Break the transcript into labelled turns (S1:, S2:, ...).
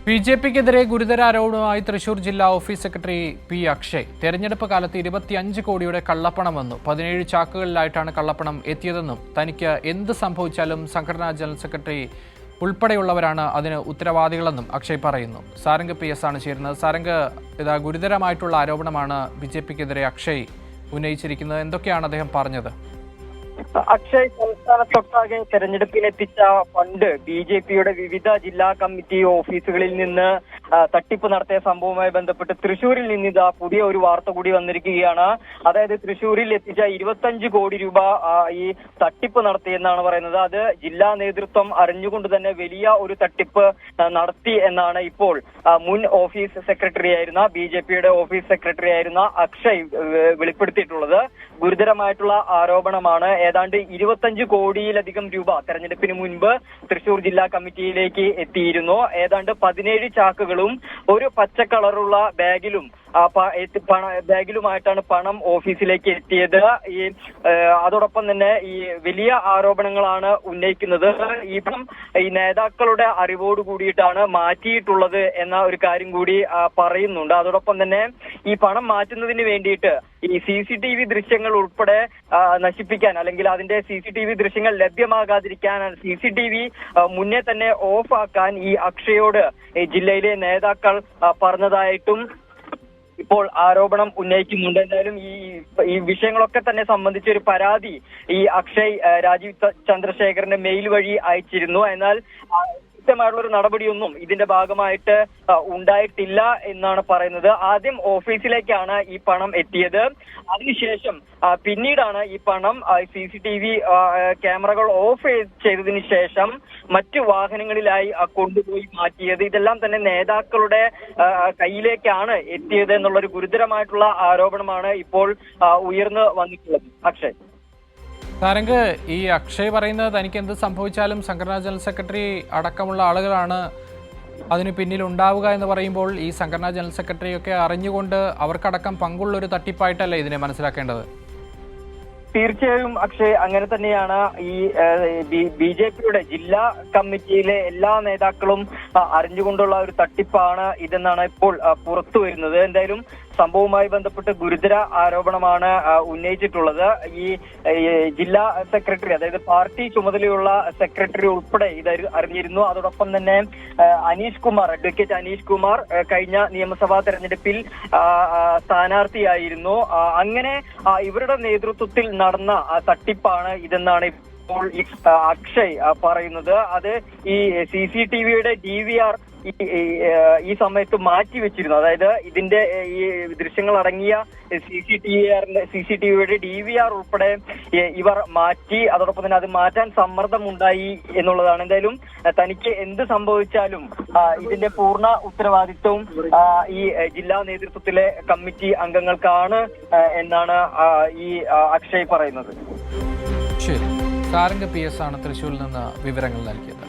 S1: ബിജെപിക്കെതിരെ ഗുരുതര ആരോപണവുമായി തൃശൂർ ജില്ലാ ഓഫീസ് സെക്രട്ടറി പി അക്ഷയ്. തെരഞ്ഞെടുപ്പ് കാലത്ത് 25 കോടിയുടെ കള്ളപ്പണം വന്നു. 17 ചാക്കുകളിലായിട്ടാണ് കള്ളപ്പണം എത്തിയതെന്നും തനിക്ക് എന്ത് സംഭവിച്ചാലും സംഘടനാ ജനറൽ സെക്രട്ടറി ഉൾപ്പെടെയുള്ളവരാണ് അതിന് ഉത്തരവാദികളെന്നും അക്ഷയ് പറയുന്നു. സാരംഗ് PS ആണ് ചേരുന്നത്. സാരംഗ്, ഇതാ ഗുരുതരമായിട്ടുള്ള ആരോപണമാണ് ബിജെപിക്കെതിരെ അക്ഷയ് ഉന്നയിച്ചിരിക്കുന്നത്. എന്തൊക്കെയാണ് അദ്ദേഹം പറഞ്ഞത്?
S2: അക്ഷയ് സംസ്ഥാനത്തൊട്ടാകെ തെരഞ്ഞെടുപ്പിനെത്തിച്ച ഫണ്ട് ബിജെപിയുടെ വിവിധ ജില്ലാ കമ്മിറ്റി ഓഫീസുകളിൽ നിന്ന് തട്ടിപ്പ് നടത്തിയ സംഭവവുമായി ബന്ധപ്പെട്ട് തൃശൂരിൽ നിന്നിതാ പുതിയ ഒരു വാർത്ത കൂടി വന്നിരിക്കുകയാണ്. അതായത് തൃശൂരിൽ എത്തിച്ച 25 കോടി രൂപ ഈ തട്ടിപ്പ് നടത്തിയെന്നാണ് പറയുന്നത്. അത് ജില്ലാ നേതൃത്വം അറിഞ്ഞുകൊണ്ട് തന്നെ വലിയ ഒരു തട്ടിപ്പ് നടത്തി എന്നാണ് ഇപ്പോൾ മുൻ ഓഫീസ് സെക്രട്ടറി ആയിരുന്ന ബിജെപിയുടെ ഓഫീസ് സെക്രട്ടറി ആയിരുന്ന അക്ഷയ് വെളിപ്പെടുത്തിയിട്ടുള്ളത്. ഗുരുതരമായിട്ടുള്ള ആരോപണമാണ്. ഏതാണ്ട് 25 കോടിയിലധികം രൂപ തെരഞ്ഞെടുപ്പിന് മുൻപ് തൃശൂർ ജില്ലാ കമ്മിറ്റിയിലേക്ക് എത്തിയിരുന്നു. ഏതാണ്ട് 17 ചാക്കുകളും ഒരു പച്ച കളറുള്ള ബാഗിലുമായിട്ടാണ് പണം ഓഫീസിലേക്ക് എത്തിയത്. അതോടൊപ്പം തന്നെ ഈ വലിയ ആരോപണങ്ങളാണ് ഉന്നയിക്കുന്നത്. ഈ നേതാക്കളുടെ അറിവോട് കൂടിയിട്ടാണ് മാറ്റിയിട്ടുള്ളത് എന്ന ഒരു കാര്യം കൂടി പറയുന്നുണ്ട്. അതോടൊപ്പം തന്നെ ഈ പണം മാറ്റുന്നതിന് വേണ്ടിയിട്ട് ഈ CCTV ദൃശ്യങ്ങൾ ഉൾപ്പെടെ നശിപ്പിക്കാൻ, അല്ലെങ്കിൽ അതിന്റെ CCTV ദൃശ്യങ്ങൾ ലഭ്യമാകാതിരിക്കാൻ, CCTV മുന്നേ തന്നെ ഓഫ് ആക്കാൻ ഈ അക്ഷയോട് ജില്ലയിലെ നേതാക്കൾ പറഞ്ഞതായിട്ടും ഇപ്പോൾ ആരോപണം ഉന്നയിക്കുന്നുണ്ട്. എന്തായാലും ഈ വിഷയങ്ങളൊക്കെ തന്നെ സംബന്ധിച്ച് ഒരു പരാതി ഈ അക്ഷയ് രാജീവ് ചന്ദ്രശേഖറിന്റെ മെയിൽ വഴി അയച്ചിരുന്നു. എന്നാൽ കൃത്യമായിട്ടുള്ള ഒരു നടപടിയൊന്നും ഇതിന്റെ ഭാഗമായിട്ട് ഉണ്ടായിട്ടില്ല എന്നാണ് പറയുന്നത്. ആദ്യം ഓഫീസിലേക്കാണ് ഈ പണം എത്തിയത്. അതിനുശേഷം പിന്നീടാണ് ഈ പണം CCTV ക്യാമറകൾ ഓഫ് ചെയ്തതിനു ശേഷം മറ്റു വാഹനങ്ങളിലായി കൊണ്ടുപോയി മാറ്റിയത്. ഇതെല്ലാം തന്നെ നേതാക്കളുടെ കയ്യിലേക്കാണ് എത്തിയത് എന്നുള്ളൊരു ഗുരുതരമായിട്ടുള്ള ആരോപണമാണ് ഇപ്പോൾ ഉയർന്നു വന്നിട്ടുള്ളത്. അക്ഷയ്,
S1: സാരംഗ്, ഈ അക്ഷയ് പറയുന്നത് തനിക്ക് എന്ത് സംഭവിച്ചാലും സംഘടനാ ജനറൽ സെക്രട്ടറി അടക്കമുള്ള ആളുകളാണ് അതിന് പിന്നിൽ ഉണ്ടാവുക എന്ന് പറയുമ്പോൾ ഈ സംഘടനാ ജനറൽ സെക്രട്ടറിയൊക്കെ അറിഞ്ഞുകൊണ്ട് അവർക്കടക്കം പങ്കുള്ളൊരു തട്ടിപ്പായിട്ടല്ലേ ഇതിനെ മനസ്സിലാക്കേണ്ടത്?
S2: തീർച്ചയായും അക്ഷയ്, അങ്ങനെ തന്നെയാണ്. ഈ ബിജെപിയുടെ ജില്ലാ കമ്മിറ്റിയിലെ എല്ലാ നേതാക്കളും അറിഞ്ഞുകൊണ്ടുള്ള ഒരു തട്ടിപ്പാണ് ഇതെന്നാണ് ഇപ്പോൾ പുറത്തു വരുന്നത്. എന്തായാലും സംഭവവുമായി ബന്ധപ്പെട്ട് ഗുരുതര ആരോപണമാണ് ഉന്നയിച്ചിട്ടുള്ളത്. ഈ ജില്ലാ സെക്രട്ടറി, അതായത് പാർട്ടി ചുമതലയുള്ള സെക്രട്ടറി ഉൾപ്പെടെ ഇത് അറിഞ്ഞിരുന്നു. അതോടൊപ്പം തന്നെ അഡ്വക്കേറ്റ് അനീഷ് കുമാർ കഴിഞ്ഞ നിയമസഭാ തെരഞ്ഞെടുപ്പിൽ സ്ഥാനാർത്ഥിയായിരുന്നു. അങ്ങനെ ഇവരുടെ നേതൃത്വത്തിൽ നടന്ന തട്ടിപ്പാണ് ഇതെന്നാണ് ഇപ്പോൾ അക്ഷയ് പറയുന്നത്. അത് ഈ CCTVയുടെ DVR ഈ സമയത്ത് മാറ്റിവെച്ചിരുന്നു. അതായത് ഇതിന്റെ ഈ ദൃശ്യങ്ങൾ അടങ്ങിയ CCTVയുടെ DVR ഉൾപ്പെടെ ഇവർ മാറ്റി. അതോടൊപ്പം തന്നെ അത് മാറ്റാൻ സമ്മർദ്ദമുണ്ടായി എന്നുള്ളതാണ്. എന്തായാലും തനിക്ക് എന്ത് സംഭവിച്ചാലും ഇതിന്റെ പൂർണ്ണ ഉത്തരവാദിത്വവും ഈ ജില്ലാ നേതൃത്വത്തിലെ കമ്മിറ്റി അംഗങ്ങൾക്കാണ് എന്നാണ് ഈ അക്ഷയ് പറയുന്നത്.
S1: ശരി, സാരംഗ് PS ആണ് തൃശ്ശൂരിൽ നിന്ന് വിവരങ്ങൾ നൽകിയത്.